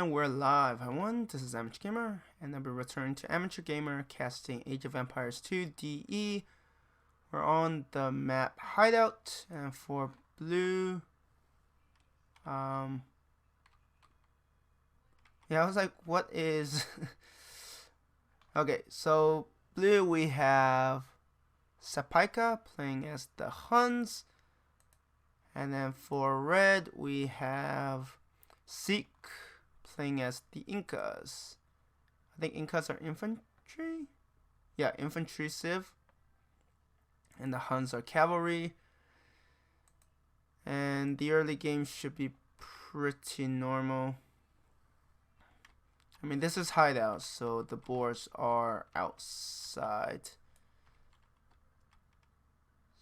And we're live. Hi everyone, this is Amateur Gamer, and I'll be returning to Amateur Gamer casting Age of Empires 2 DE. We're on the map Hideout, and for blue, yeah, I was like, what is... Okay, so blue we have Sapaika playing as the Huns, and then for red we have Sikh playing as the Incas. I think Incas are infantry? Yeah, infantry civ. And the Huns are cavalry. And the early game should be pretty normal. I mean, this is Hideout, so the boards are outside.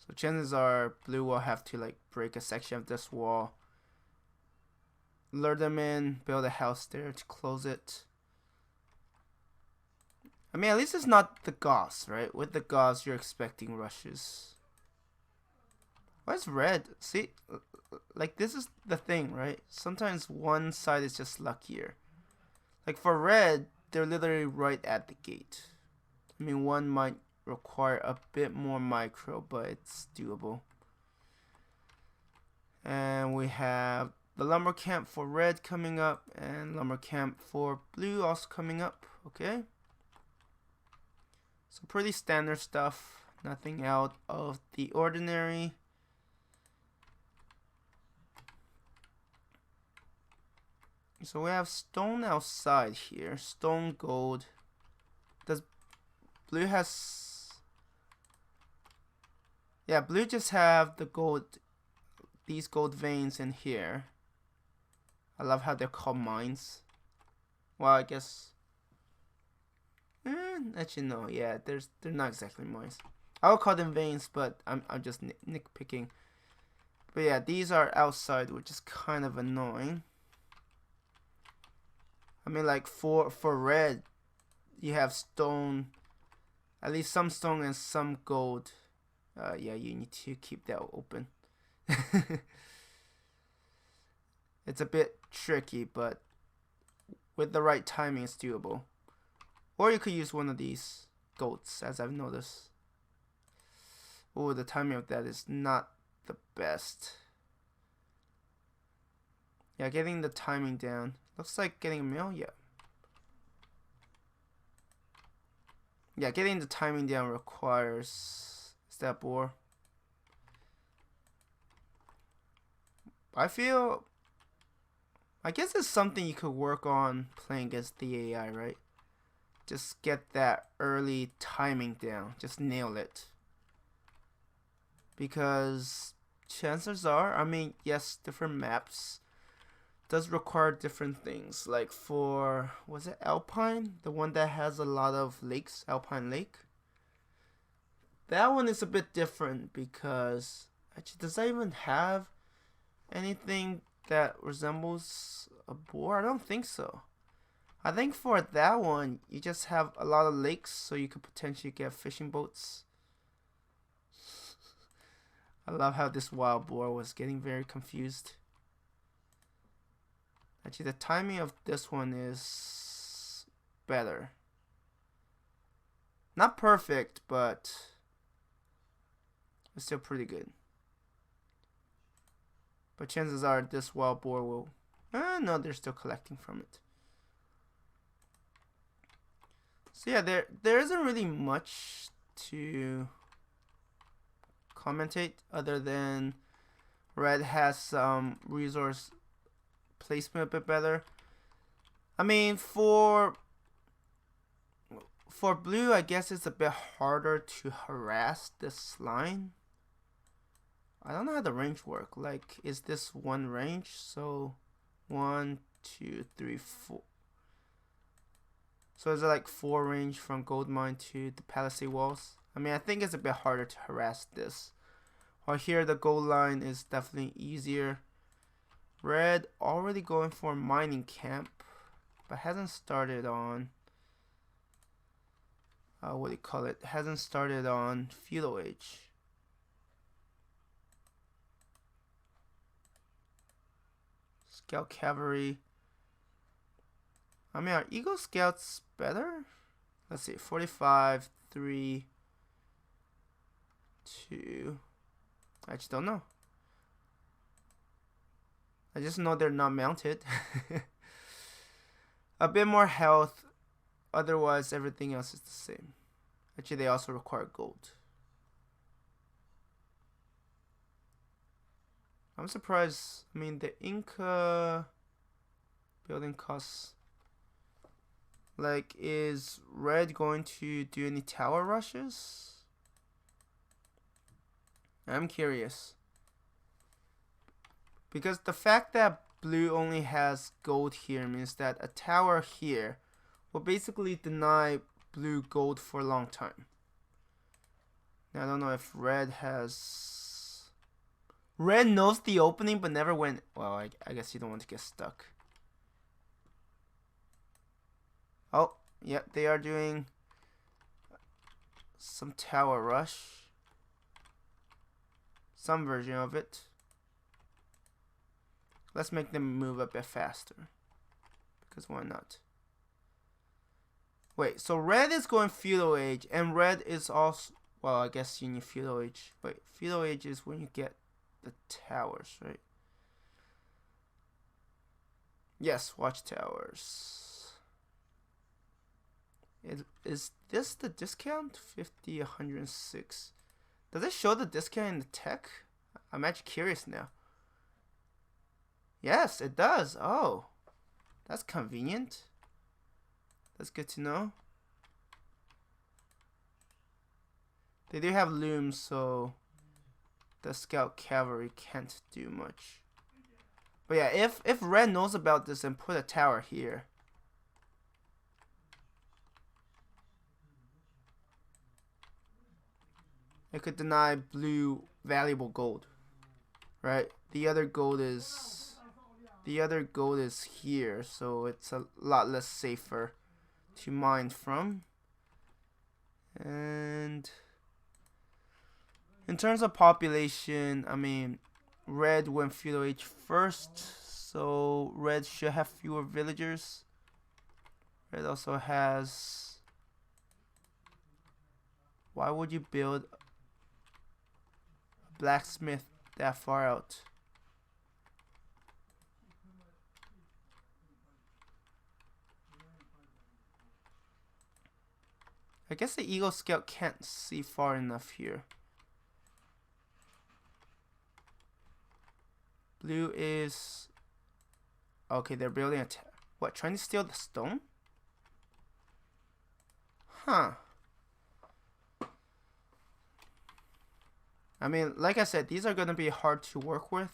So chances are blue will have to like break a section of this wall, lure them in, build a house there to close it. I mean, at least it's not the Goths, right? With the Goths, you're expecting rushes. Why is red? See, like this is the thing, right? Sometimes one side is just luckier. Like for red, they're literally right at the gate. I mean, one might require a bit more micro, but it's doable. And we have the lumber camp for red coming up, and lumber camp for blue also coming up. Okay, so pretty standard stuff, nothing out of the ordinary. So we have stone outside here, stone gold. Does blue has... Yeah, blue just have the gold, these gold veins in here. I love how they're called mines. Well, I guess... actually no, yeah, they're not exactly mines. I would call them veins, but I'm just nitpicking. But yeah, these are outside, which is kind of annoying. I mean, like for red, you have stone, at least some stone and some gold. Yeah, you need to keep that open. It's a bit tricky, but with the right timing, it's doable. Or you could use one of these goats, as I've noticed. Oh, the timing of that is not the best. Yeah, getting the timing down. Looks like getting a mill, yeah. Yeah, getting the timing down requires... Is that boar? I feel... I guess it's something you could work on playing against the AI, right? Just get that early timing down. Just nail it. Because chances are, I mean, yes, different maps does require different things. Like for, was it Alpine? The one that has a lot of lakes, Alpine Lake. That one is a bit different because, actually, does that even have anything that resembles a boar? I don't think so. I think for that one, you just have a lot of lakes, so you could potentially get fishing boats. I love how this wild boar was getting very confused. Actually, the timing of this one is better. Not perfect, but it's still pretty good. But chances are this wild boar will... no, they're still collecting from it. So yeah, there isn't really much to commentate other than red has some resource placement a bit better. I mean, for blue, I guess it's a bit harder to harass this line. I don't know how the range work. Like, is this one range? So 1, 2, 3, 4. So is it like 4 range from gold mine to the palisade walls? I mean, I think it's a bit harder to harass this. While here the gold line is definitely easier. Red already going for mining camp, but hasn't started on what do you call it? Hasn't started on feudal age. Scout cavalry. I mean, are Eagle Scouts better? Let's see, 45, 3, 2. I just don't know. I just know they're not mounted. A bit more health. Otherwise, everything else is the same. Actually, they also require gold. I'm surprised. I mean, the Inca building costs. Like, is red going to do any tower rushes? I'm curious. Because the fact that blue only has gold here means that a tower here will basically deny blue gold for a long time. Now, I don't know if red has... Red knows the opening but never went... Well, I guess you don't want to get stuck. Oh, yeah, they are doing some tower rush. Some version of it. Let's make them move a bit faster. Because why not? Wait, so red is going feudal age, and red is also... Well, I guess you need feudal age. Wait, feudal age is when you get the towers, right? Yes, watchtowers. Is this the discount? 50, 106. Does it show the discount in the tech? I'm actually curious now. Yes, it does. Oh, that's convenient. That's good to know. They do have looms, so the scout cavalry can't do much. But yeah, if red knows about this and put a tower here, it could deny blue valuable gold, right? The other gold is here, so it's a lot less safer to mine from. And in terms of population, I mean, red went feudal age first, so red should have fewer villagers. Red also has... Why would you build a blacksmith that far out? I guess the Eagle Scout can't see far enough here. Blue is... Okay, they're building a... What, trying to steal the stone? Huh. I mean, like I said, these are going to be hard to work with.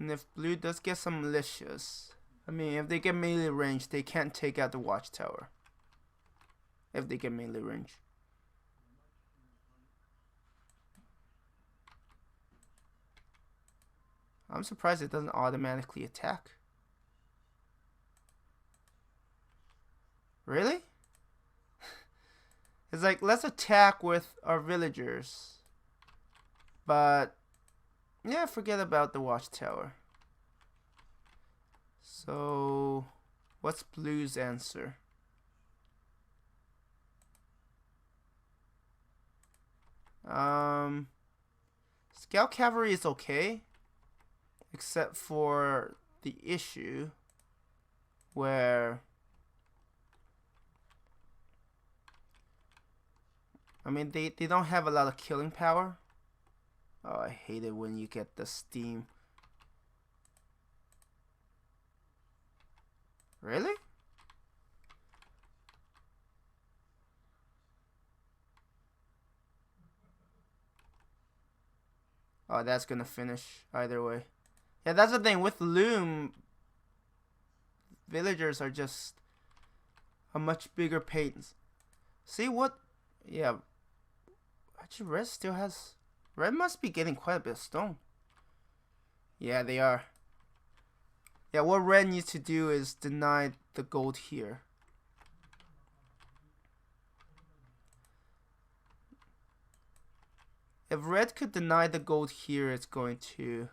And if blue does get some militias... I mean, if they get melee range, they can't take out the watchtower. If they get melee range. I'm surprised it doesn't automatically attack. Really? It's like, let's attack with our villagers. But, yeah, forget about the watchtower. So, what's blue's answer? Scout cavalry is okay. Except for the issue where... I mean, they don't have a lot of killing power. Oh, I hate it when you get the steam. Really? Oh, that's gonna finish either way. Yeah, that's the thing. With loom, villagers are just a much bigger pain. See what? Yeah. Actually, red still has... Red must be getting quite a bit of stone. Yeah, they are. Yeah, what red needs to do is deny the gold here. If red could deny the gold here, it's going to...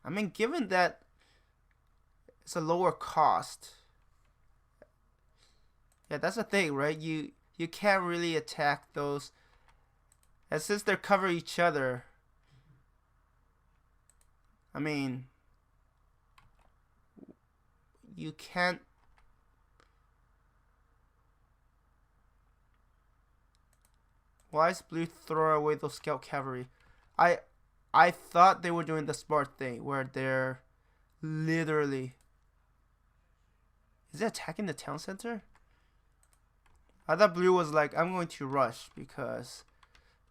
I mean, given that it's a lower cost. Yeah, that's the thing, right? You can't really attack those. And since they cover each other, I mean, you can't. Why is blue throw away those scout cavalry? I thought they were doing the smart thing where they're literally. Is it attacking the town center? I thought blue was like, I'm going to rush because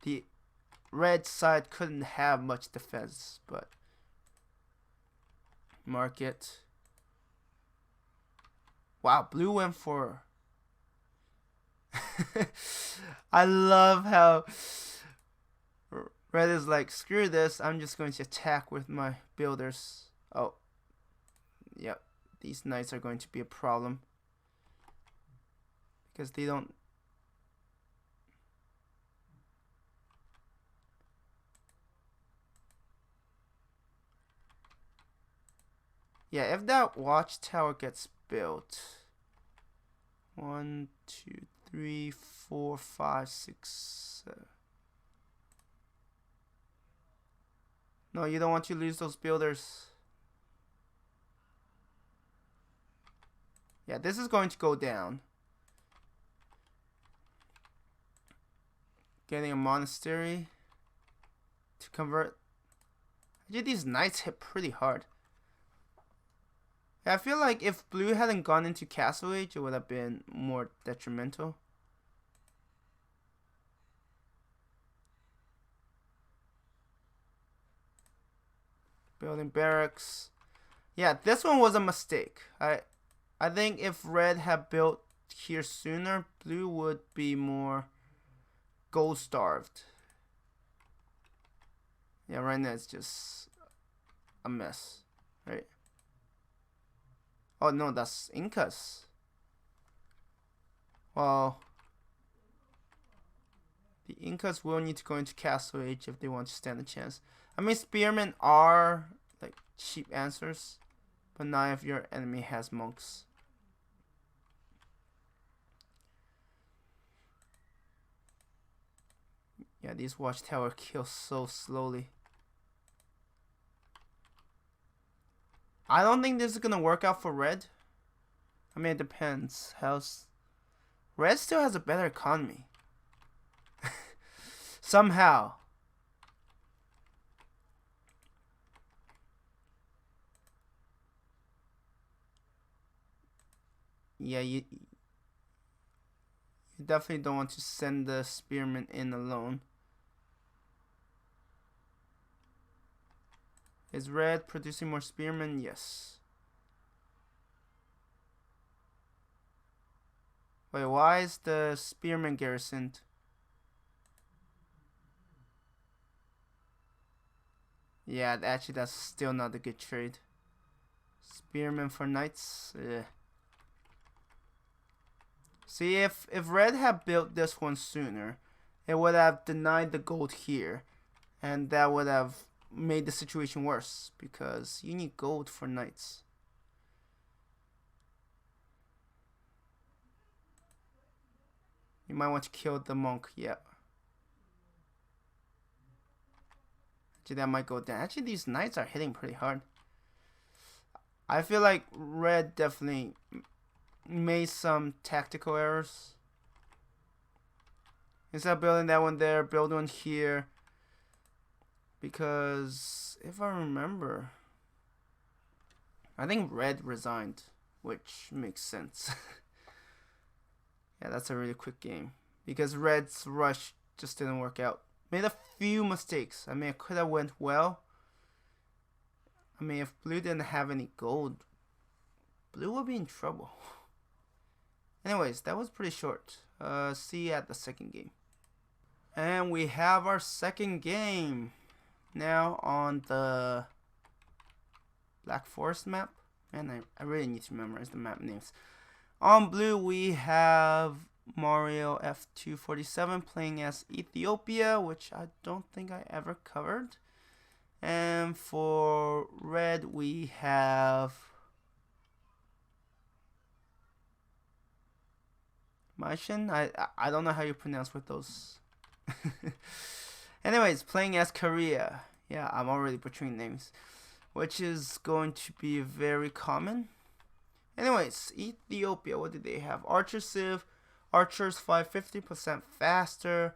the red side couldn't have much defense, but market. Wow, blue went for. I love how red is like, screw this, I'm just going to attack with my builders. Oh, yep, these knights are going to be a problem because they don't. Yeah, if that watchtower gets built, 1, 2, 3, 4, 5, 6, 7. No, you don't want to lose those builders. Yeah, this is going to go down. Getting a monastery to convert. Actually, these knights hit pretty hard. Yeah, I feel like if blue hadn't gone into Castle Age, it would have been more detrimental. Building barracks. Yeah, this one was a mistake. I think if red had built here sooner, blue would be more gold starved. Yeah, right now it's just a mess, right? Oh no, that's Incas. Well, the Incas will need to go into Castle Age if they want to stand a chance. I mean, spearmen are like cheap answers, but not if your enemy has monks. Yeah, these watchtower kill so slowly. I don't think this is gonna work out for red. I mean, it depends. Red still has a better economy. Somehow. Yeah, you definitely don't want to send the spearmen in alone. Is red producing more spearmen? Yes. Wait, why is the spearman garrisoned? Yeah, actually that's still not a good trade. Spearmen for knights? Ugh. See, if red had built this one sooner, it would have denied the gold here. And that would have made the situation worse because you need gold for knights. You might want to kill the monk, yeah. Actually, that might go down. Actually, these knights are hitting pretty hard. I feel like red definitely made some tactical errors. Instead of building that one there, build one here. Because if I remember, I think red resigned, which makes sense. Yeah, that's a really quick game. Because red's rush just didn't work out. Made a few mistakes. I mean, it could have went well. I mean, if blue didn't have any gold, blue would be in trouble. Anyways, that was pretty short. See you at the second game. And we have our second game. Now on the Black Forest map. Man, I really need to memorize the map names. On blue, we have Mario F247 playing as Ethiopia, which I don't think I ever covered. And for red, we have Maishin. I don't know how you pronounce with those. Anyways, playing as Korea. Yeah, I'm already butchering names, which is going to be very common. Anyways, Ethiopia, what do they have? Archer Civ, archers 550% faster,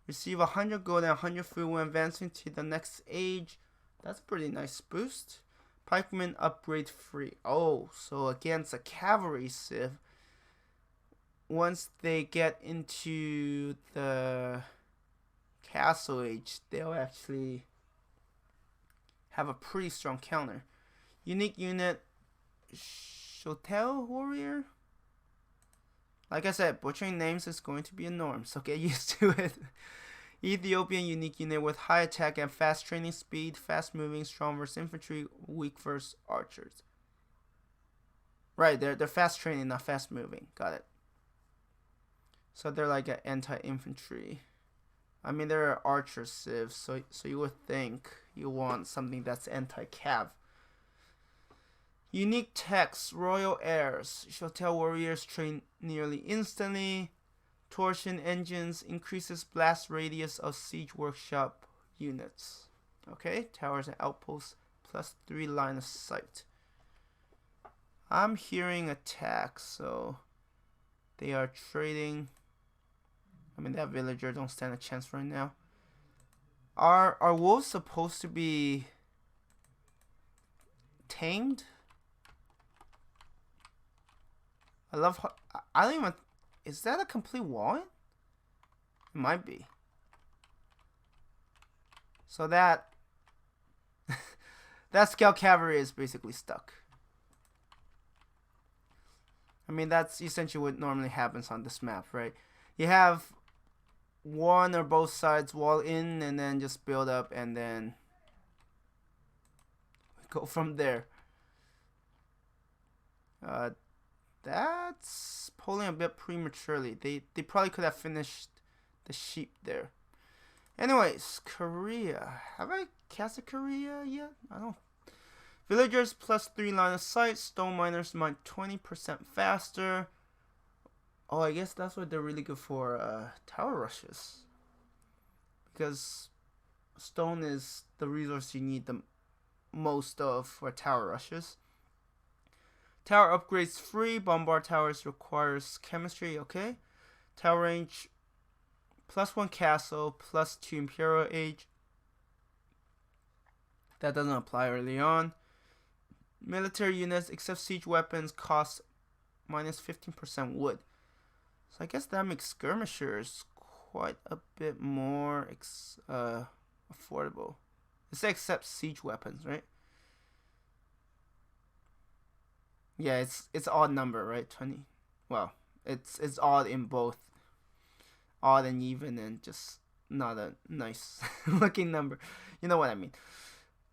receive 100 gold and 100 food when advancing to the next age. That's a pretty nice boost. Pikemen upgrade free. Oh, so against a cavalry civ, once they get into the castle age, they'll actually have a pretty strong counter. Unique unit, Shotel Warrior. Like I said, butchering names is going to be a norm, so get used to it. Ethiopian unique unit with high attack and fast training speed, fast moving, strong versus infantry, weak versus archers. Right, they're fast training, not fast moving. Got it. So they're like an anti-infantry. I mean, they're archer civs, so you would think you want something that's anti-cav. Unique text, Royal Heirs. Shotel warriors train nearly instantly. Torsion engines increases blast radius of siege workshop units. Okay, towers and outposts plus 3 line of sight. I'm hearing attack, so they are trading. I mean, that villager don't stand a chance right now. Are wolves supposed to be tamed? I love how, I don't even, is that a complete wall? It might be. So that that scout cavalry is basically stuck. I mean, that's essentially what normally happens on this map, right? You have one or both sides wall in and then just build up and then go from there. That's pulling a bit prematurely. They probably could have finished the sheep there. Anyways, Korea. Have I casted Korea yet? I don't. Villagers plus 3 line of sight. Stone miners mine 20% faster. Oh, I guess that's what they're really good for. Tower rushes. Because stone is the resource you need the most of for tower rushes. Tower upgrades free. Bombard towers requires chemistry. Okay. Tower range plus 1 castle plus 2 imperial age. That doesn't apply early on. Military units except siege weapons cost minus 15% wood. So I guess that makes skirmishers quite a bit more affordable. It's except siege weapons, right? Yeah, it's odd number, right? 20. Well, it's odd in both odd and even, and just not a nice looking number. You know what I mean.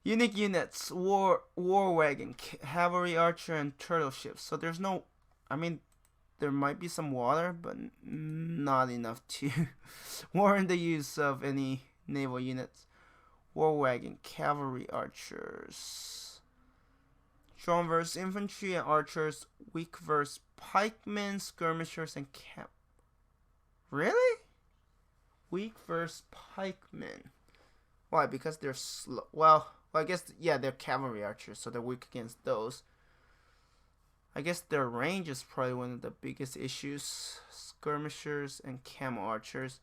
Unique units: war wagon, cavalry archer, and turtle ships. So there's no, I mean, there might be some water, but not enough to warrant the use of any naval units. War wagon, cavalry archers. Strong versus infantry and archers, weak versus pikemen, skirmishers, and camp. Really? Weak versus pikemen. Why? Because they're slow. Well, I guess, yeah, they're cavalry archers, so they're weak against those. I guess their range is probably one of the biggest issues. Skirmishers and camo archers.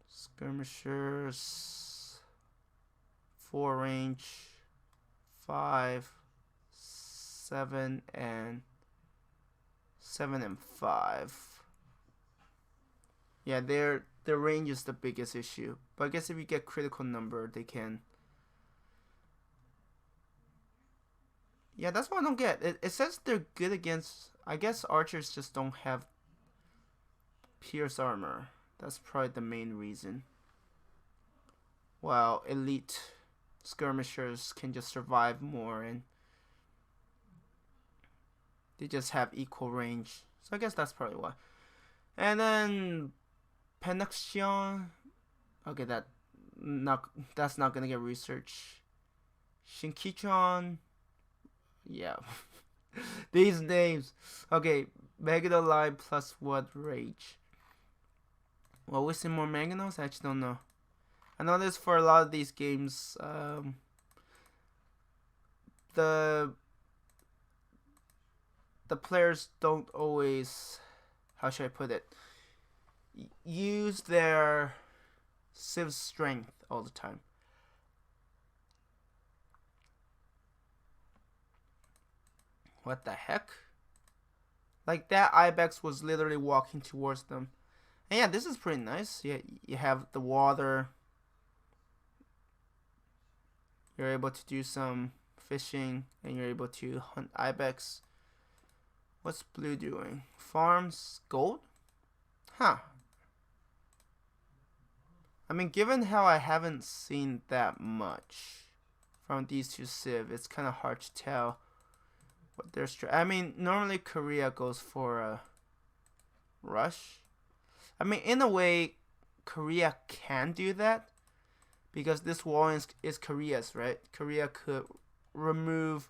Skirmishers. 4 range. 5, 7, and 7 and 5. Yeah, their range is the biggest issue. But I guess if you get critical number, they can. Yeah, that's what I don't get. It says they're good against. I guess archers just don't have pierce armor. That's probably the main reason. While elite skirmishers can just survive more and they just have equal range. So I guess that's probably why. And then Penexion. Okay, that not that's not gonna get researched. Shinkichon, yeah. These names. Okay, Megano Line plus what rage? Well, we see more Meganos? I actually don't know. I know this for a lot of these games. The players don't always, how should I put it, use their civ strength all the time. What the heck? Like that ibex was literally walking towards them. And yeah, this is pretty nice. Yeah, you have the water. You're able to do some fishing and you're able to hunt ibex. What's blue doing? Farms gold? Huh. I mean, given how I haven't seen that much from these two civ, it's kind of hard to tell what their I mean, normally Korea goes for a rush. I mean, in a way, Korea can do that because this wall is Korea's, right? Korea could remove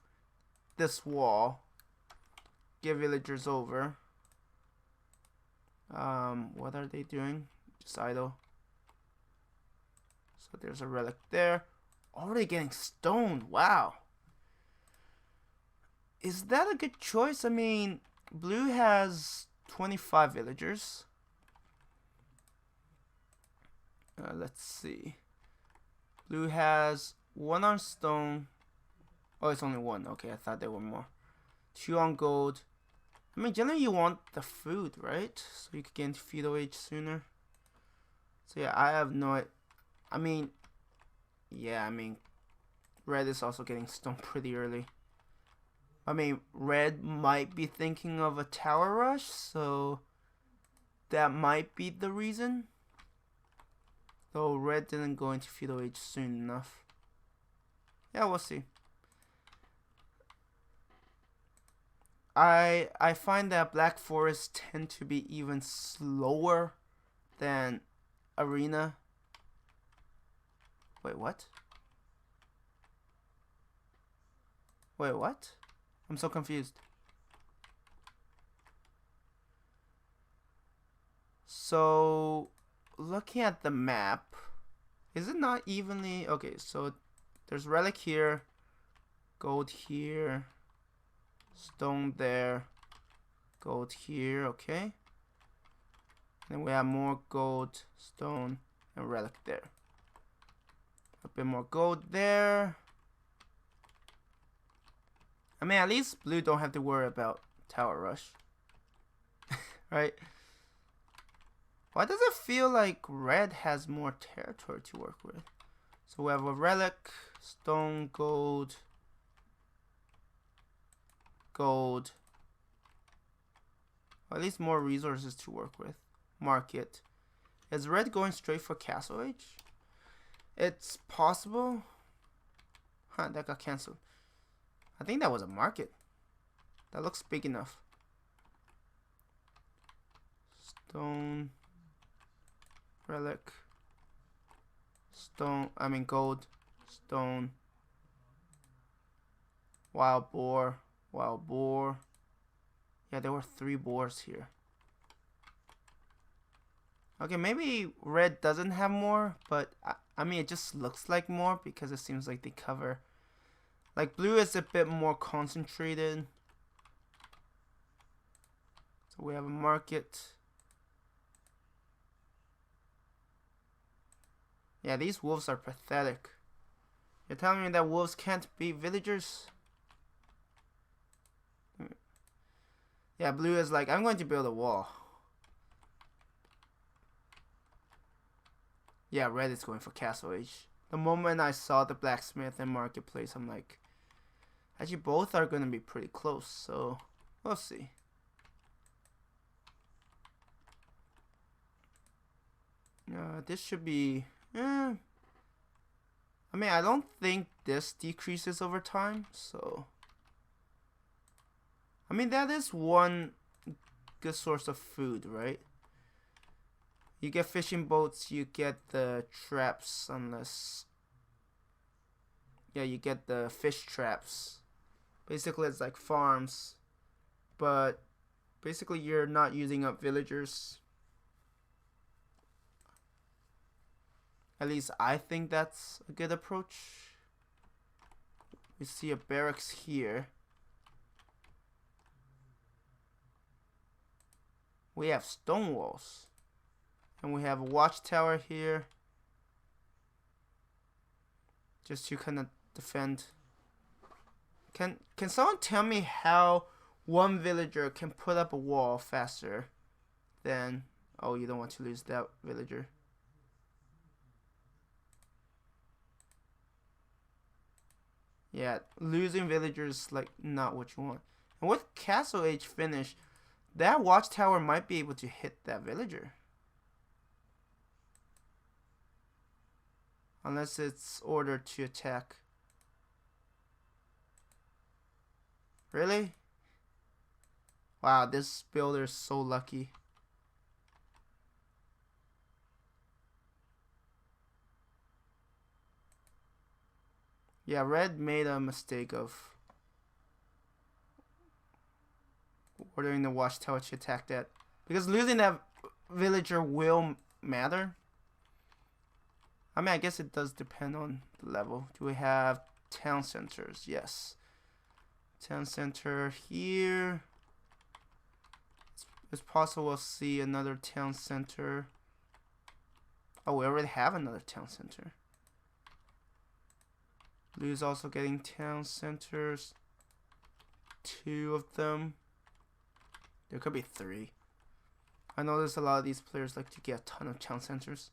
this wall, give villagers over. What are they doing? Just idle. So there's a relic there. Already getting stoned. Wow. Is that a good choice? I mean, blue has 25 villagers. Let's see. Blue has 1 on stone. Oh, it's only 1. Okay, I thought there were more. 2 on gold. I mean, generally you want the food, right? So you can get into feudal age sooner. So yeah, I have no... I mean, yeah, I mean, red is also getting stoned pretty early. I mean, red might be thinking of a tower rush, so that might be the reason. Though red didn't go into feudal age soon enough. Yeah, we'll see. I find that black forests tend to be even slower than arena. Wait, what? Wait, what? I'm so confused. So, looking at the map, is it not evenly? Okay, so there's relic here, gold here, stone there, gold here, okay. Then we have more gold, stone, and relic there. A bit more gold there. I mean, at least blue don't have to worry about tower rush. Right? Why does it feel like red has more territory to work with? So we have a relic, stone, gold, gold. Or at least more resources to work with. Market. Is red going straight for castle age? It's possible. Huh, that got cancelled. I think that was a market. That looks big enough. Stone. Relic. Stone. I mean gold. Stone. Wild boar. Wild boar. Yeah, there were 3 boars here. Okay, maybe red doesn't have more, but I mean it just looks like more because it seems like they cover. Like blue is a bit more concentrated. So we have a market. Yeah, these wolves are pathetic. You're telling me that wolves can't be villagers? Yeah, blue is like, I'm going to build a wall. Yeah, red is going for castle age. The moment I saw the blacksmith and marketplace, I'm like, actually both are going to be pretty close, so we'll see. This should be, I mean, I don't think this decreases over time, so. I mean, that is one good source of food, right? You get fishing boats, you get the traps, unless... Yeah, you get the fish traps. Basically, it's like farms. But basically, you're not using up villagers. At least I think that's a good approach. We see a barracks here. We have stone walls. And we have a watchtower here. Just to kind of defend. Can someone tell me how one villager can put up a wall faster than... Oh, you don't want to lose that villager. Yeah, losing villagers like not what you want. And with Castle Age finish, that watchtower might be able to hit that villager. Unless it's ordered to attack. Really? Wow, this builder is so lucky. Yeah, Red made a mistake of ordering the watchtower to attack that. Because losing that villager will matter. I mean, I guess it does depend on the level. Do we have town centers? Yes. Town center here. It's possible we'll see another town center. Oh, we already have another town center. Blue's also getting town centers. 2 of them. There could be 3. I know there's a lot of these players like to get a ton of town centers.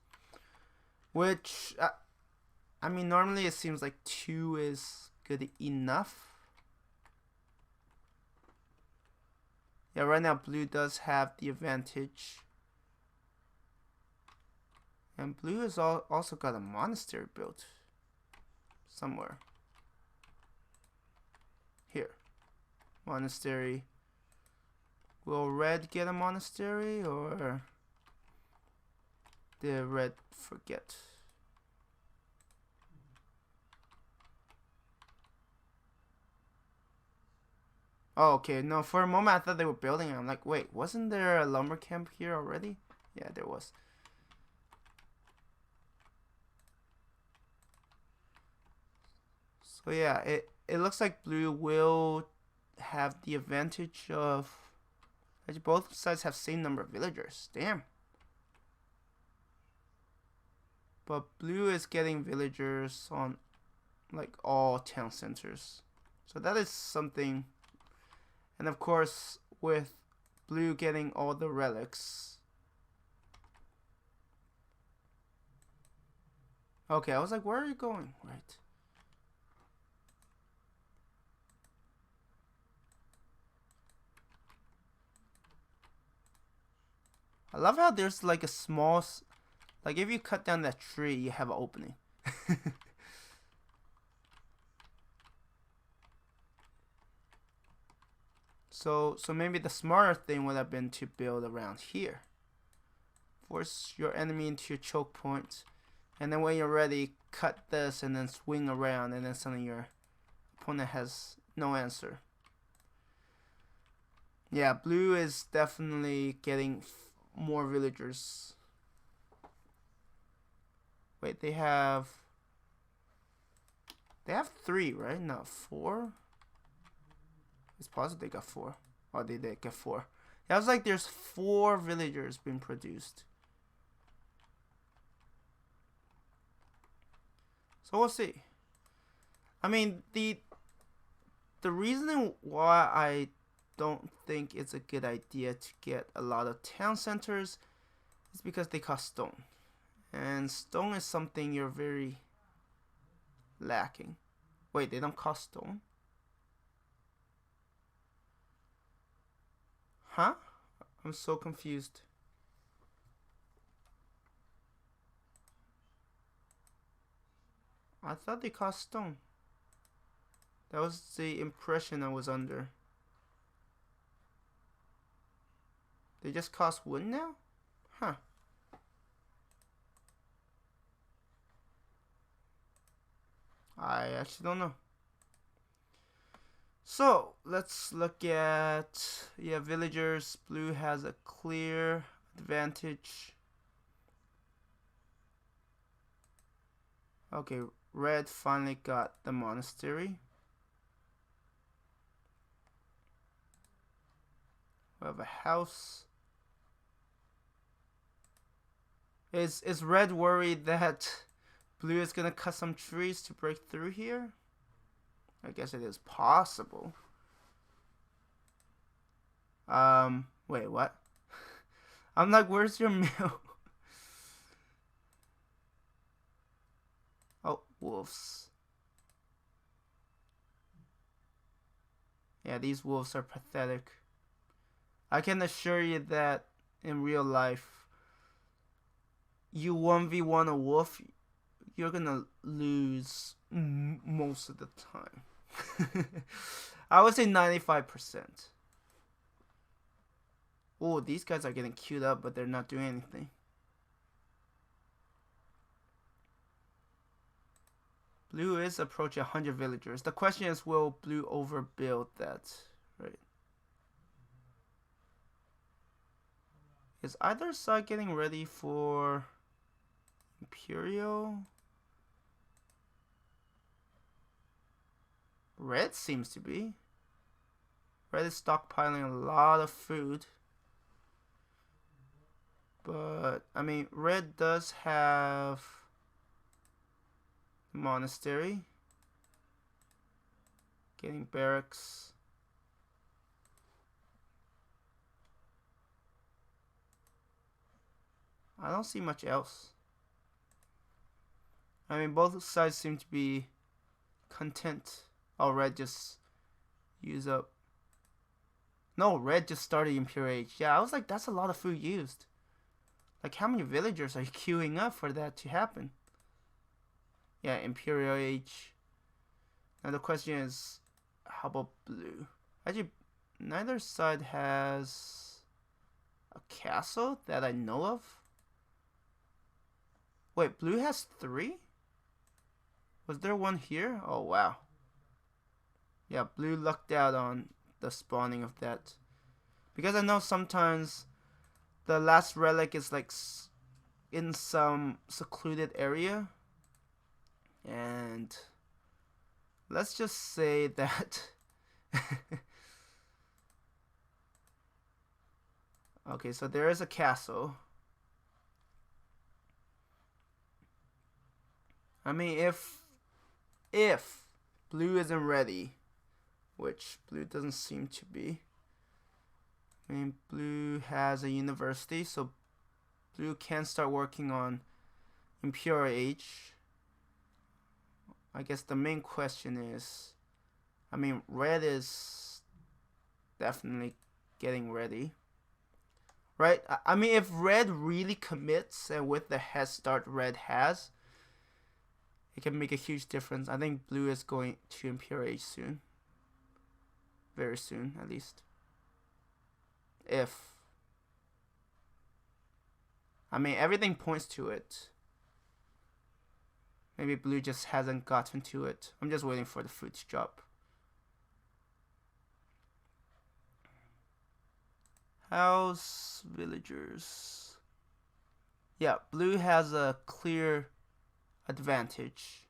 Which, I mean, normally it seems like 2 is good enough. Yeah, right now Blue does have the advantage. And Blue has also got a monastery built. Somewhere. Here. Monastery. Will Red get a monastery, or did Red forget? Oh, okay. No, for a moment I thought they were building it. I'm like, wait, wasn't there a lumber camp here already? Yeah, there was. So yeah, it looks like Blue will have the advantage of... Both sides have same number of villagers. Damn. But Blue is getting villagers on like all town centers. So that is something. And of course, with Blue getting all the relics. Okay, I was like, where are you going? Right. I love how there's like a small, like if you cut down that tree, you have an opening. So maybe the smarter thing would have been to build around here. Force your enemy into your choke point, and then when you're ready, cut this and then swing around, and then suddenly your opponent has no answer. Yeah, Blue is definitely getting more villagers. Wait, they have 3, right? Not 4. It's possible they got 4. Oh, they did get 4. Yeah, I was like, there's 4 villagers being produced. So we'll see. I mean, the reasoning why I don't think it's a good idea to get a lot of town centers is because they cost stone. And stone is something you're very lacking. Wait, they don't cost stone? Huh? I'm so confused. I thought they cost stone. That was the impression I was under. They just cost wood now? Huh. I actually don't know. So let's look at, yeah, villagers. Blue has a clear advantage. Okay, red finally got the monastery. We have a house. Is red worried that blue is gonna cut some trees to break through here? I guess it is possible. Wait, what? I'm like, where's your mill? Oh, wolves. Yeah, these wolves are pathetic. I can assure you that in real life, you 1v1 a wolf, you're gonna lose most of the time. I would say 95%. Oh, these guys are getting queued up, but they're not doing anything. Blue is approaching 100 villagers. The question is, will blue overbuild that? Right. Is either side getting ready for Imperial? Red seems to be. Red is stockpiling a lot of food. But, I mean, red does have monastery. Getting barracks. I don't see much else. I mean, both sides seem to be content. Oh, red just used up. No, red just started Imperial Age. Yeah, I was like, that's a lot of food used. Like, how many villagers are you queuing up for that to happen? Yeah, Imperial Age. Now the question is, how about blue? Actually, neither side has a castle that I know of. Wait, blue has 3? Was there one here? Oh, wow. Yeah, blue lucked out on the spawning of that. Because I know sometimes the last relic is like in some secluded area. And let's just say that okay, so there is a castle. I mean, if blue isn't ready, which blue doesn't seem to be. I mean, blue has a university, so blue can start working on Imperial Age. I guess the main question is, I mean, red is definitely getting ready. Right? I mean, if red really commits, and with the head start red has, it can make a huge difference. I think blue is going to Imperial Age soon. Very soon, at least. If. I mean, everything points to it. Maybe blue just hasn't gotten to it. I'm just waiting for the food to drop. House villagers. Yeah, blue has a clear advantage.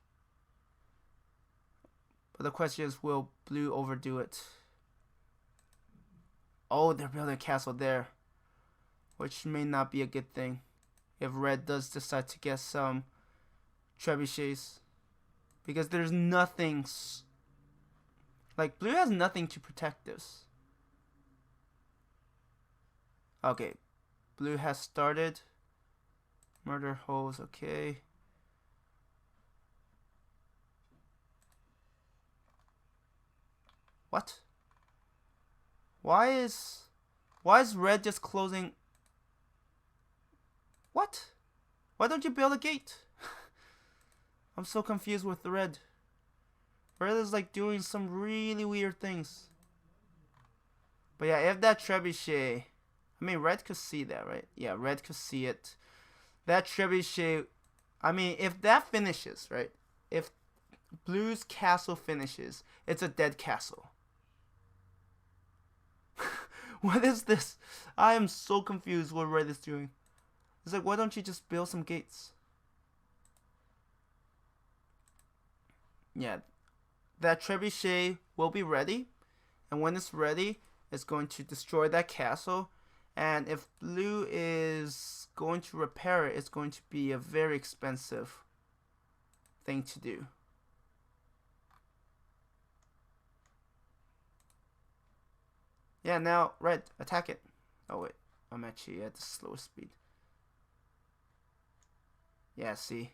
But the question is, will blue overdo it? Oh, they're building a castle there. Which may not be a good thing. If red does decide to get some trebuchets. Because there's nothing. Like, blue has nothing to protect this. Okay. Blue has started. Murder holes, okay. What? Why is red just closing? What? Why don't you build a gate? I'm so confused with the red. Red is like doing some really weird things. But yeah, if that trebuchet, I mean, red could see that, right? Yeah, red could see it. That trebuchet, I mean, if that finishes, right? If blue's castle finishes, it's a dead castle. What is this? I am so confused what red is doing. It's like, why don't you just build some gates? Yeah, that trebuchet will be ready, and when it's ready, it's going to destroy that castle. And if blue is going to repair it, it's going to be a very expensive thing to do. Yeah, now red, attack it. Oh wait, I'm actually at the slowest speed. Yeah, see?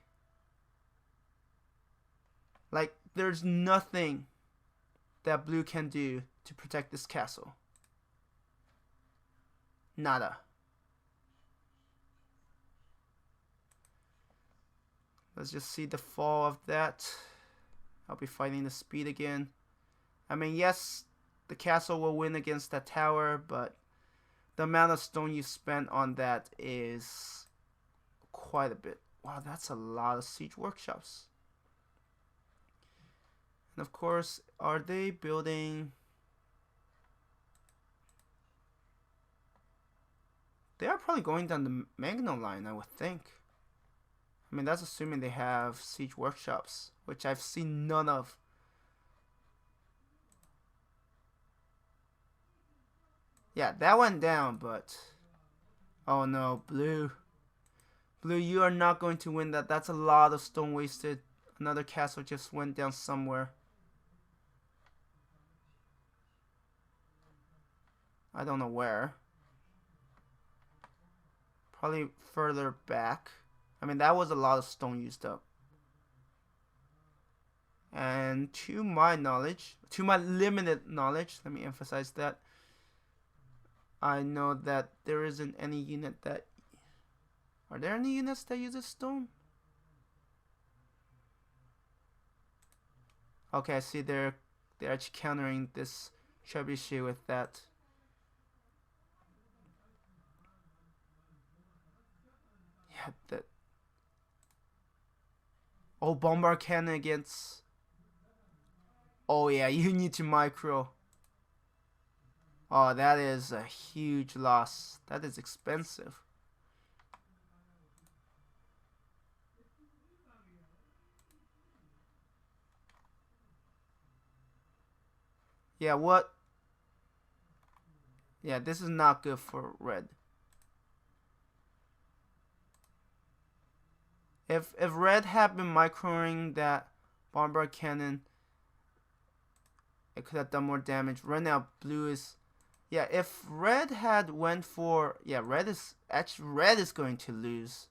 Like, there's nothing that blue can do to protect this castle. Nada. Let's just see the fall of that. I'll be fighting the speed again. I mean, yes, the castle will win against that tower, but the amount of stone you spent on that is quite a bit. Wow, that's a lot of siege workshops. And of course, are they building... They are probably going down the Magno line, I would think. I mean, that's assuming they have siege workshops, which I've seen none of. Yeah, that went down, but... Oh no, blue. Blue, you are not going to win that. That's a lot of stone wasted. Another castle just went down somewhere. I don't know where. Probably further back. I mean, that was a lot of stone used up. And to my knowledge, to my limited knowledge, let me emphasize that, I know that there isn't any unit that... Are there any units that use stone? Okay, I see they're actually countering this trebuchet with that. Yeah, that... Oh, bombard cannon against... Oh yeah, you need to micro. Oh, that is a huge loss. That is expensive. Yeah, what? Yeah, this is not good for red. If red had been microing that bombard cannon, it could have done more damage. Right now, blue is... Yeah, if red had went for... Yeah, red is going to lose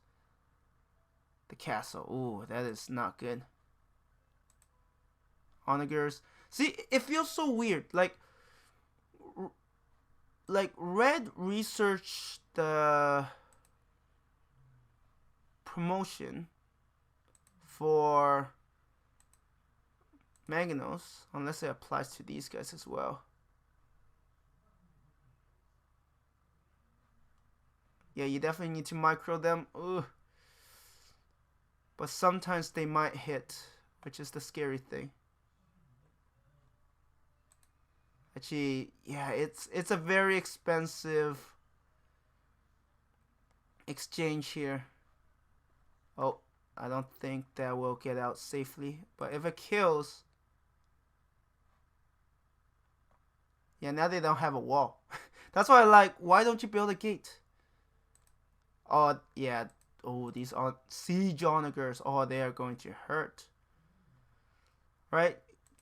the castle. Ooh, that is not good. Onagers. See, it feels so weird. Like red researched the promotion for Magnos, unless it applies to these guys as well. Yeah, you definitely need to micro them. Ugh. But sometimes they might hit, which is the scary thing. Actually, yeah, it's a very expensive exchange here. Oh, I don't think that will get out safely. But if it kills... Yeah, now they don't have a wall. That's why I like, why don't you build a gate? Oh, yeah. Oh, these are siege onagers. Oh, they are going to hurt. Right?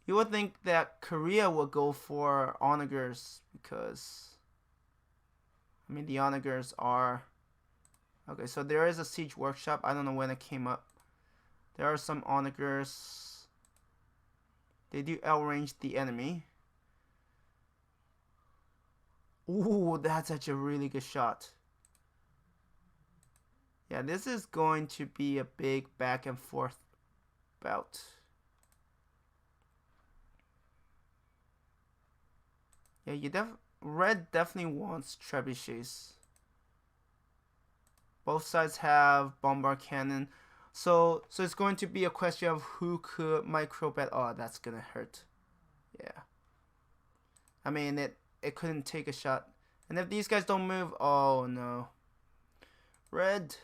You would think that Korea would go for onagers because... I mean, the onagers are... Okay, so there is a siege workshop. I don't know when it came up. There are some onagers. They do outrange the enemy. Ooh, that's such a really good shot. Yeah, this is going to be a big back and forth bout. Yeah, red definitely wants trebuchets. Both sides have bombard cannon. So it's going to be a question of who could micro bet. Oh, that's gonna hurt. Yeah. I mean, it couldn't take a shot. And if these guys don't move, oh no. Red.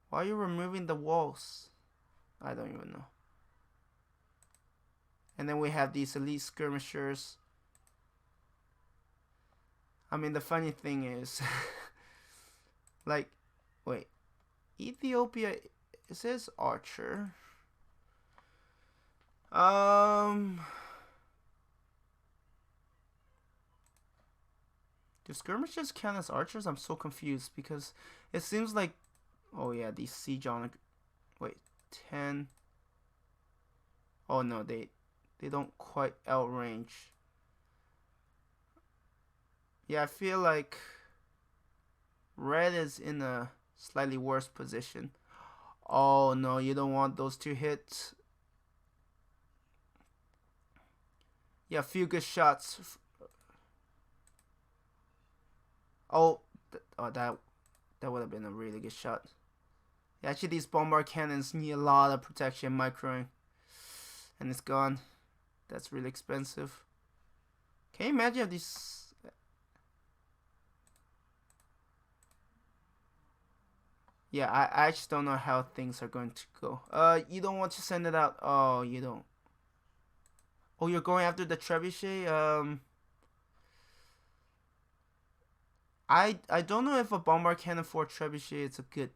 Why are you removing the walls? I don't even know. And then we have these elite skirmishers. I mean, the funny thing is, like, wait, Ethiopia, it says archer. Do skirmishers count as archers? I'm so confused because it seems like, oh yeah, these siege on, wait, 10. Oh no, they don't quite outrange. Yeah, I feel like red is in a slightly worse position. Oh no, you don't want those two hits. Yeah, a few good shots. Oh, that would have been a really good shot. Yeah, actually, these bombard cannons need a lot of protection, microing, and it's gone. That's really expensive. Can you imagine if these? Yeah, I just don't know how things are going to go. You don't want to send it out. Oh, you don't. Oh, you're going after the trebuchet. I don't know if a bombard cannon for trebuchet is a good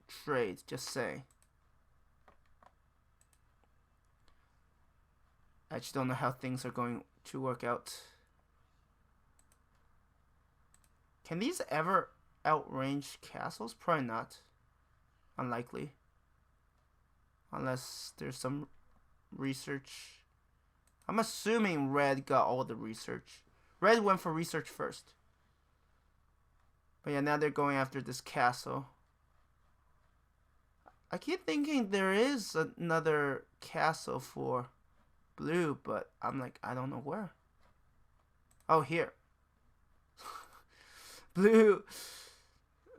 trade. Just say. I just don't know how things are going to work out. Can these ever outrange castles? Probably not. Unlikely. Unless there's some research. I'm assuming red got all the research. Red went for research first. But yeah, now they're going after this castle. I keep thinking there is another castle for blue, but I'm like, I don't know where. Oh, here. Blue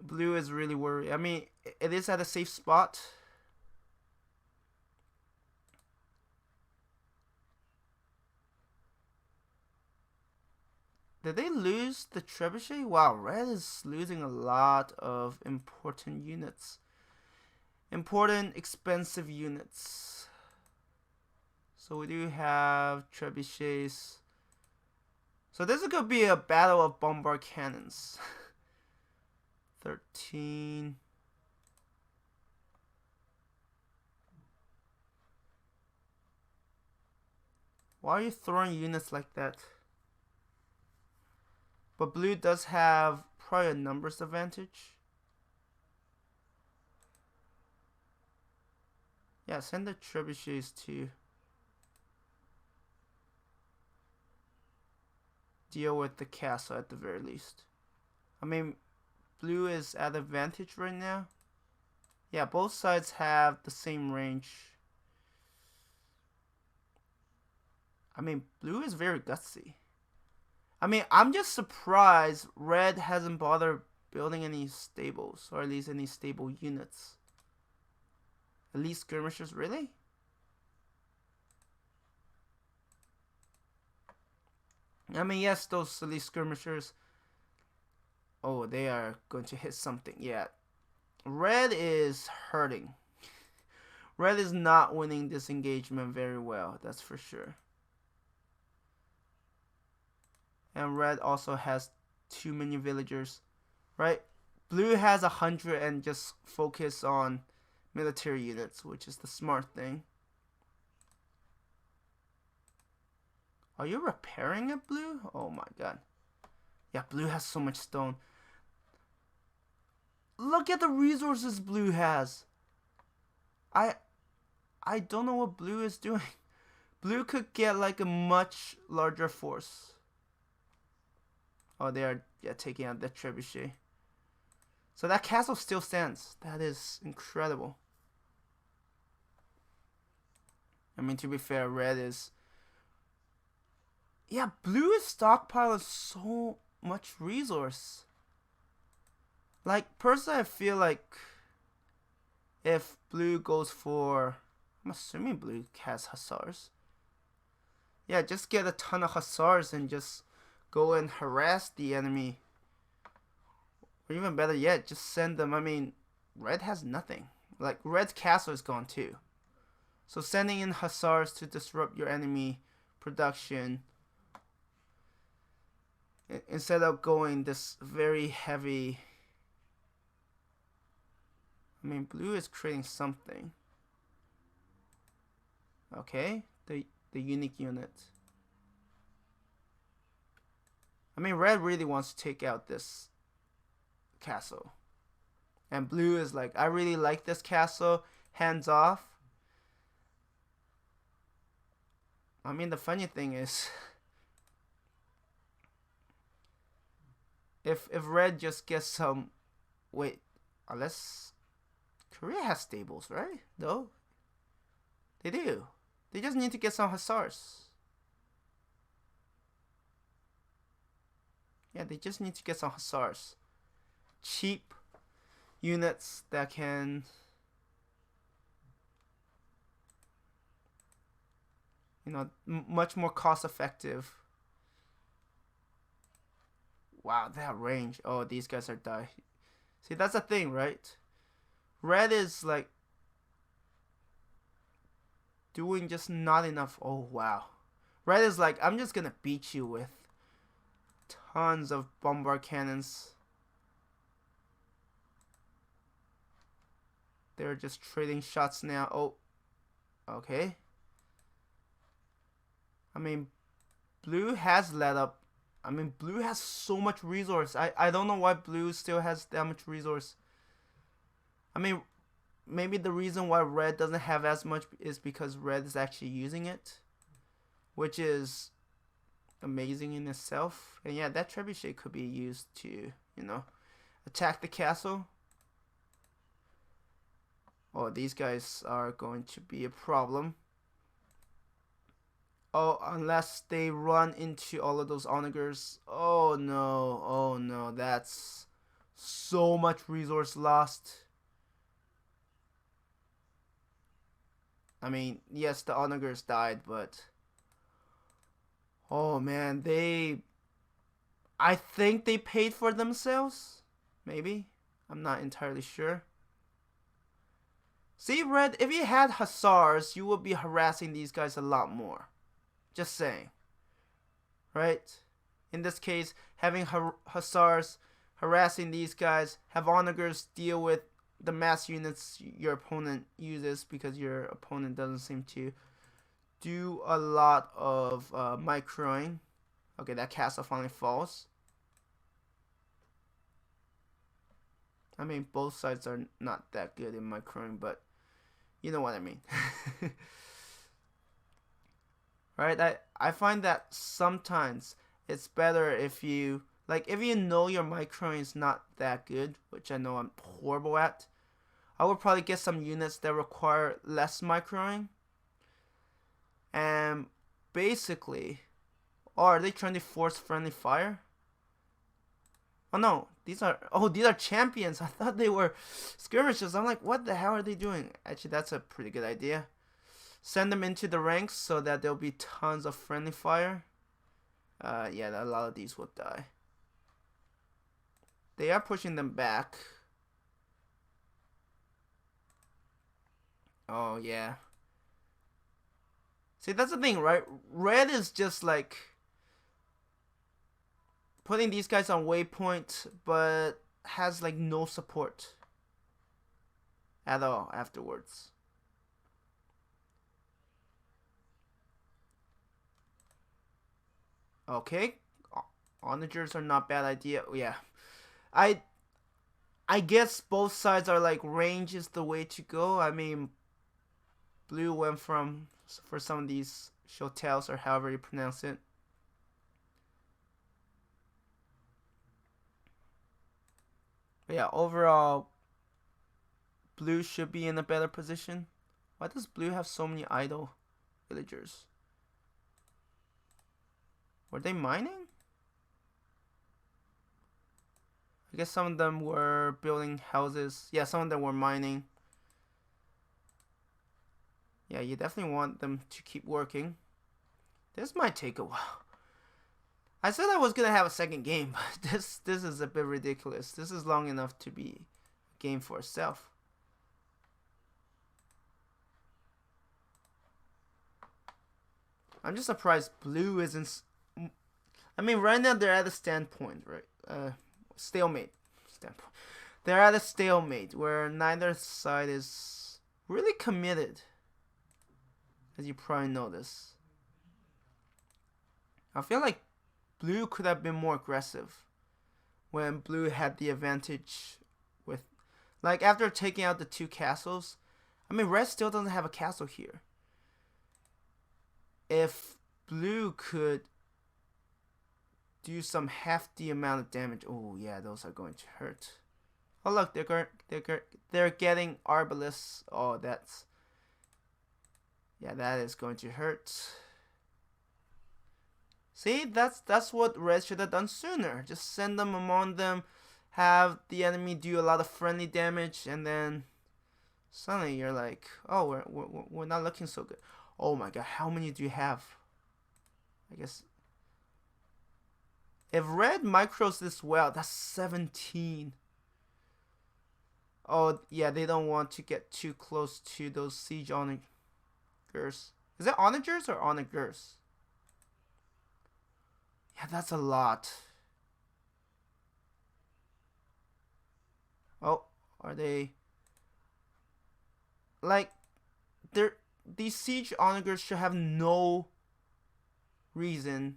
is really worried. I mean, it is at a safe spot. Did they lose the trebuchet? Wow, red is losing a lot of important units. Important, expensive units. So we do have trebuchets. So this is going to be a battle of bombard cannons. 13. Why are you throwing units like that? But blue does have probably a numbers advantage. Yeah, send the trebuchets to deal with the castle at the very least. I mean, blue is at advantage right now. Yeah, both sides have the same range. I mean, blue is very gutsy. I mean, I'm just surprised red hasn't bothered building any stables, or at least any stable units. Elite skirmishers, really? I mean, yes, those elite skirmishers. Oh, they are going to hit something. Yeah. Red is hurting. Red is not winning this engagement very well, that's for sure. And red also has too many villagers, right? Blue has 100 and just focus on military units, which is the smart thing. Are you repairing it, blue? Oh my god. Yeah, blue has so much stone. Look at the resources blue has. I don't know what blue is doing. Blue could get like a much larger force. Oh, they are taking out the trebuchet. So that castle still stands. That is incredible. I mean, to be fair, red is... Yeah, blue is stockpiling so much resource. Like, personally, I feel like if blue goes for, I'm assuming blue has hussars. Yeah, just get a ton of hussars and just go and harass the enemy. Or even better yet, just send them. I mean, red has nothing. Like, red's castle is gone too. So sending in hussars to disrupt your enemy production instead of going this very heavy. I mean, blue is creating something. Okay, the unique unit. I mean, red really wants to take out this castle. And blue is like, I really like this castle, hands off. I mean, the funny thing is, if red just gets some, wait, unless Korea has stables, right? No, they do. They just need to get some hussars. Yeah, they just need to get some hussars. Cheap units that can, you know, much more cost effective. Wow, that range. Oh, these guys are die. See, that's the thing, right? Red is like doing just not enough. Oh, wow. Red is like, I'm just gonna beat you with tons of bombard cannons. They're just trading shots now. Oh, okay. I mean, blue has let up. I mean, blue has so much resource. I don't know why blue still has that much resource. I mean, maybe the reason why red doesn't have as much is because red is actually using it, which is amazing in itself. And yeah, that trebuchet could be used to, you know, attack the castle. Oh, these guys are going to be a problem. Oh, unless they run into all of those onagers. Oh no, oh no, that's so much resource lost. I mean, yes, the onagers died, but oh man, I think they paid for themselves. Maybe. I'm not entirely sure. See, red, if you had hussars, you would be harassing these guys a lot more. Just saying. Right? In this case, having hussars harassing these guys, have onagers deal with the mass units your opponent uses, because your opponent doesn't seem to do a lot of microing. Okay, that castle finally falls. I mean, both sides are not that good in microing, but you know what I mean. Right? I find that sometimes it's better if you, like, if you know your microing is not that good, which I know I'm horrible at, I would probably get some units that require less microing. And basically, oh, are they trying to force friendly fire? Oh no, these are champions. I thought they were skirmishers. I'm like, what the hell are they doing? Actually, that's a pretty good idea. Send them into the ranks so that there'll be tons of friendly fire. Yeah, a lot of these will die. They are pushing them back. Oh, yeah. See, that's the thing, right? Red is just like putting these guys on waypoint, but has like no support at all afterwards. Okay, onagers are not bad idea. Yeah, I guess both sides are like, range is the way to go. I mean, blue went for some of these shotels, or however you pronounce it. But yeah, overall, blue should be in a better position. Why does blue have so many idle villagers? Were they mining? I guess some of them were building houses. Yeah, some of them were mining. Yeah, you definitely want them to keep working. This might take a while. I said I was gonna have a second game, but this is a bit ridiculous. This is long enough to be a game for itself. I'm just surprised blue isn't. I mean, right now they're at a standpoint, right? Stalemate. Standpoint. They're at a stalemate where neither side is really committed, as you probably notice. I feel like blue could have been more aggressive when blue had the advantage with, like, after taking out the 2 castles. I mean, red still doesn't have a castle here. If blue could do some hefty amount of damage, oh yeah, those are going to hurt. Oh look, they're getting arbalists. Oh, that's, yeah, that is going to hurt. See, that's what red should have done sooner. Just send them among them, have the enemy do a lot of friendly damage, and then suddenly you're like, oh, we're not looking so good. Oh my god, how many do you have? I guess if red micros this well, that's 17. Oh yeah, they don't want to get too close to those siege onagers. Is it onagers or onagers? Yeah, that's a lot. Oh, are they like these siege onagers should have no reason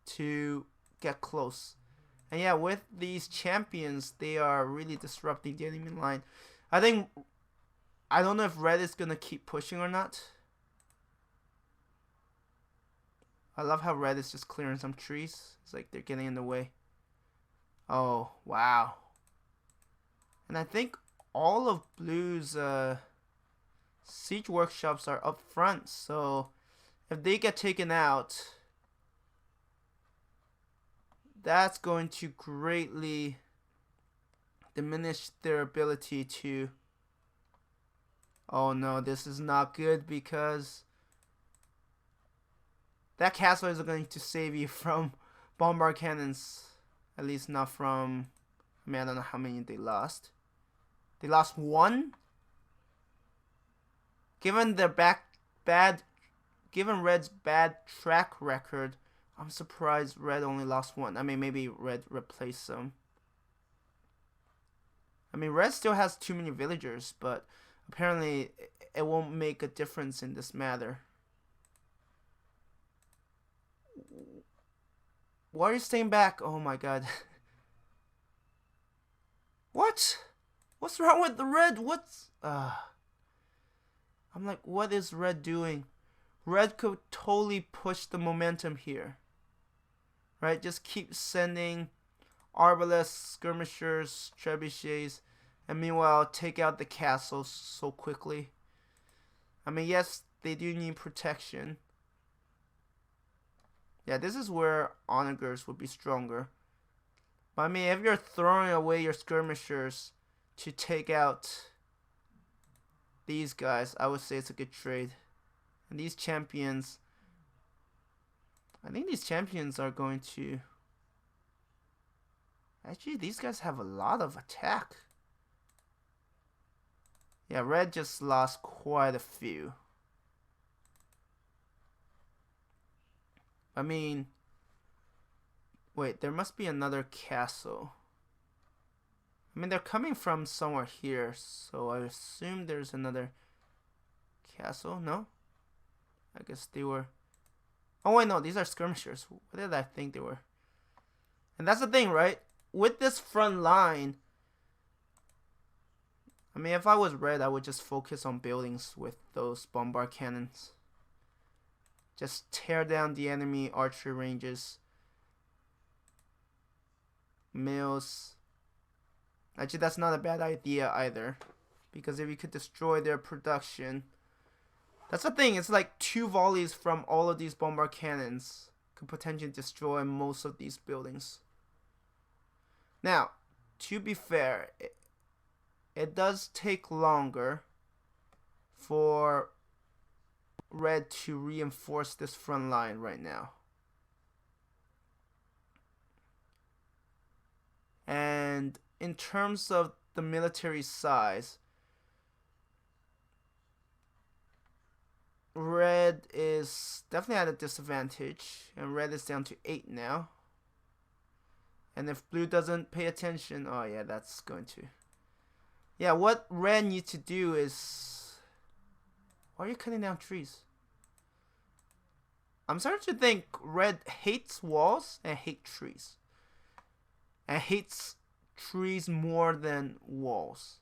to get close. And yeah, with these champions, they are really disrupting the enemy line. I don't know if red is gonna keep pushing or not. I love how red is just clearing some trees. It's like they're getting in the way. Oh, wow. And I think all of blue's siege workshops are up front, so if they get taken out, that's going to greatly diminish their ability to... Oh no, this is not good, because that castle is going to save you from bombard cannons. At least not from... I mean, I don't know how many they lost. They lost 1? Given their given red's bad track record, I'm surprised red only lost 1. I mean, maybe red replaced some. I mean, red still has too many villagers, but apparently it won't make a difference in this matter. Why are you staying back? Oh my god. What? What's wrong with the red? What's... I'm like, what is red doing? Red could totally push the momentum here. Right? Just keep sending arbalists, skirmishers, trebuchets, and meanwhile take out the castles so quickly. I mean, yes, they do need protection. Yeah, this is where onagers would be stronger. But I mean, if you're throwing away your skirmishers to take out these guys, I would say it's a good trade. And these champions, I think these champions are going to... Actually, these guys have a lot of attack. Yeah, red just lost quite a few. I mean, wait, there must be another castle. I mean, they're coming from somewhere here, so I assume there's another castle. No? I guess they were... Oh wait, no, these are skirmishers. What did I think they were? And that's the thing, right? With this front line, I mean, if I was red, I would just focus on buildings with those bombard cannons. Just tear down the enemy archer ranges. Mills. Actually, that's not a bad idea either, because if you could destroy their production... That's the thing, it's like 2 volleys from all of these bombard cannons could potentially destroy most of these buildings. Now, to be fair, it does take longer for red to reinforce this front line right now. And in terms of the military size, red is definitely at a disadvantage, and red is down to 8 now. And if blue doesn't pay attention, oh yeah, that's going to. Yeah, what red needs to do is... Why are you cutting down trees? I'm starting to think red hates walls and hates trees. And hates trees more than walls.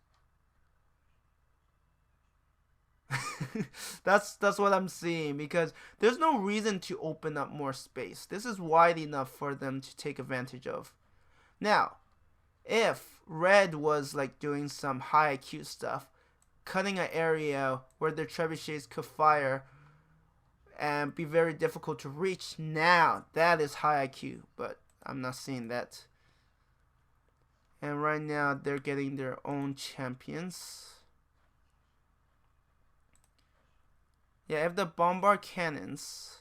That's what I'm seeing, because there's no reason to open up more space. This is wide enough for them to take advantage of. Now, if red was like doing some high IQ stuff, cutting an area where their trebuchets could fire and be very difficult to reach, now that is high IQ, but I'm not seeing that. And right now they're getting their own champions. Yeah, if the bombard cannons...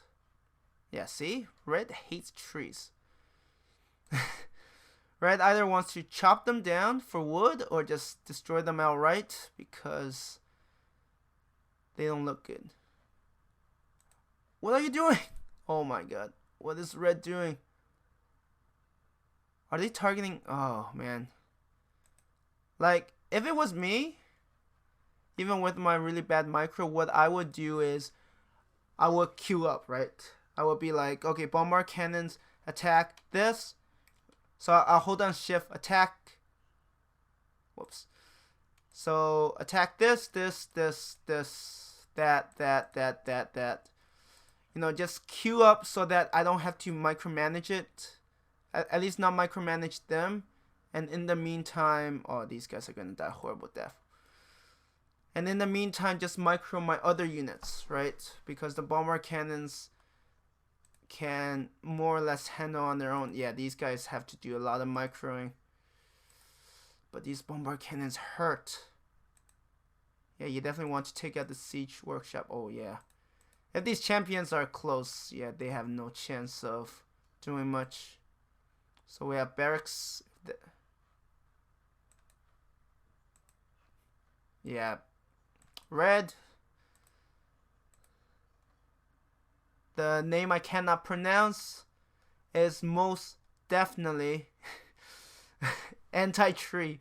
Yeah, see? Red hates trees. Red either wants to chop them down for wood or just destroy them outright because they don't look good. What are you doing? Oh my god. What is red doing? Are they targeting? Oh man. Like, if it was me, even with my really bad micro, what I would do is I would queue up, right? I would be like, okay, bombard cannons, attack this. So I'll hold down shift, attack. Whoops. So attack this, that. You know, just queue up so that I don't have to micromanage it. At least not micromanage them. And in the meantime, oh, these guys are gonna die horrible death. And in the meantime, just micro my other units, right? Because the bombard cannons can more or less handle on their own. Yeah, these guys have to do a lot of microing. But these bombard cannons hurt. Yeah, you definitely want to take out the siege workshop. Oh, yeah. If these champions are close, yeah, they have no chance of doing much. So we have barracks. Yeah. Red. The name I cannot pronounce is most definitely anti-tree.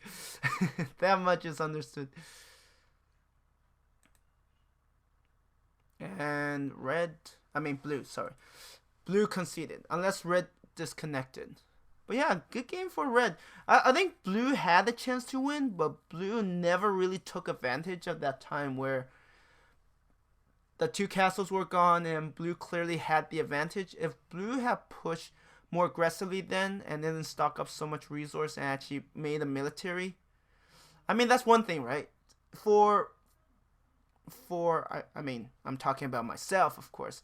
That much is understood. And blue, sorry. Blue conceded, unless red disconnected. But yeah, good game for red. I think blue had a chance to win, but blue never really took advantage of that time where the two castles were gone and blue clearly had the advantage. If blue had pushed more aggressively then and didn't stock up so much resource and actually made a military, I mean, that's one thing, right? I'm talking about myself, of course.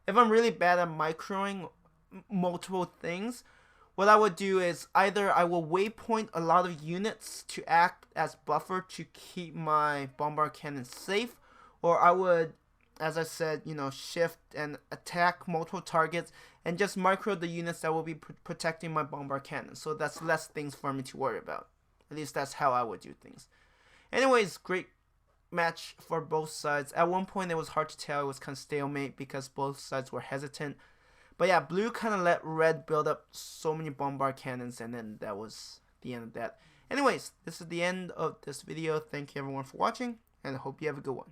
If I'm really bad at microing multiple things, what I would do is either I will waypoint a lot of units to act as buffer to keep my bombard cannon safe, or I would, as I said, you know, shift and attack multiple targets and just micro the units that will be protecting my bombard cannon. So that's less things for me to worry about. At least that's how I would do things. Anyways, great match for both sides. At one point it was hard to tell. It was kind of stalemate because both sides were hesitant. But yeah, blue kind of let red build up so many bombard cannons, and then that was the end of that. Anyways, this is the end of this video. Thank you everyone for watching, and I hope you have a good one.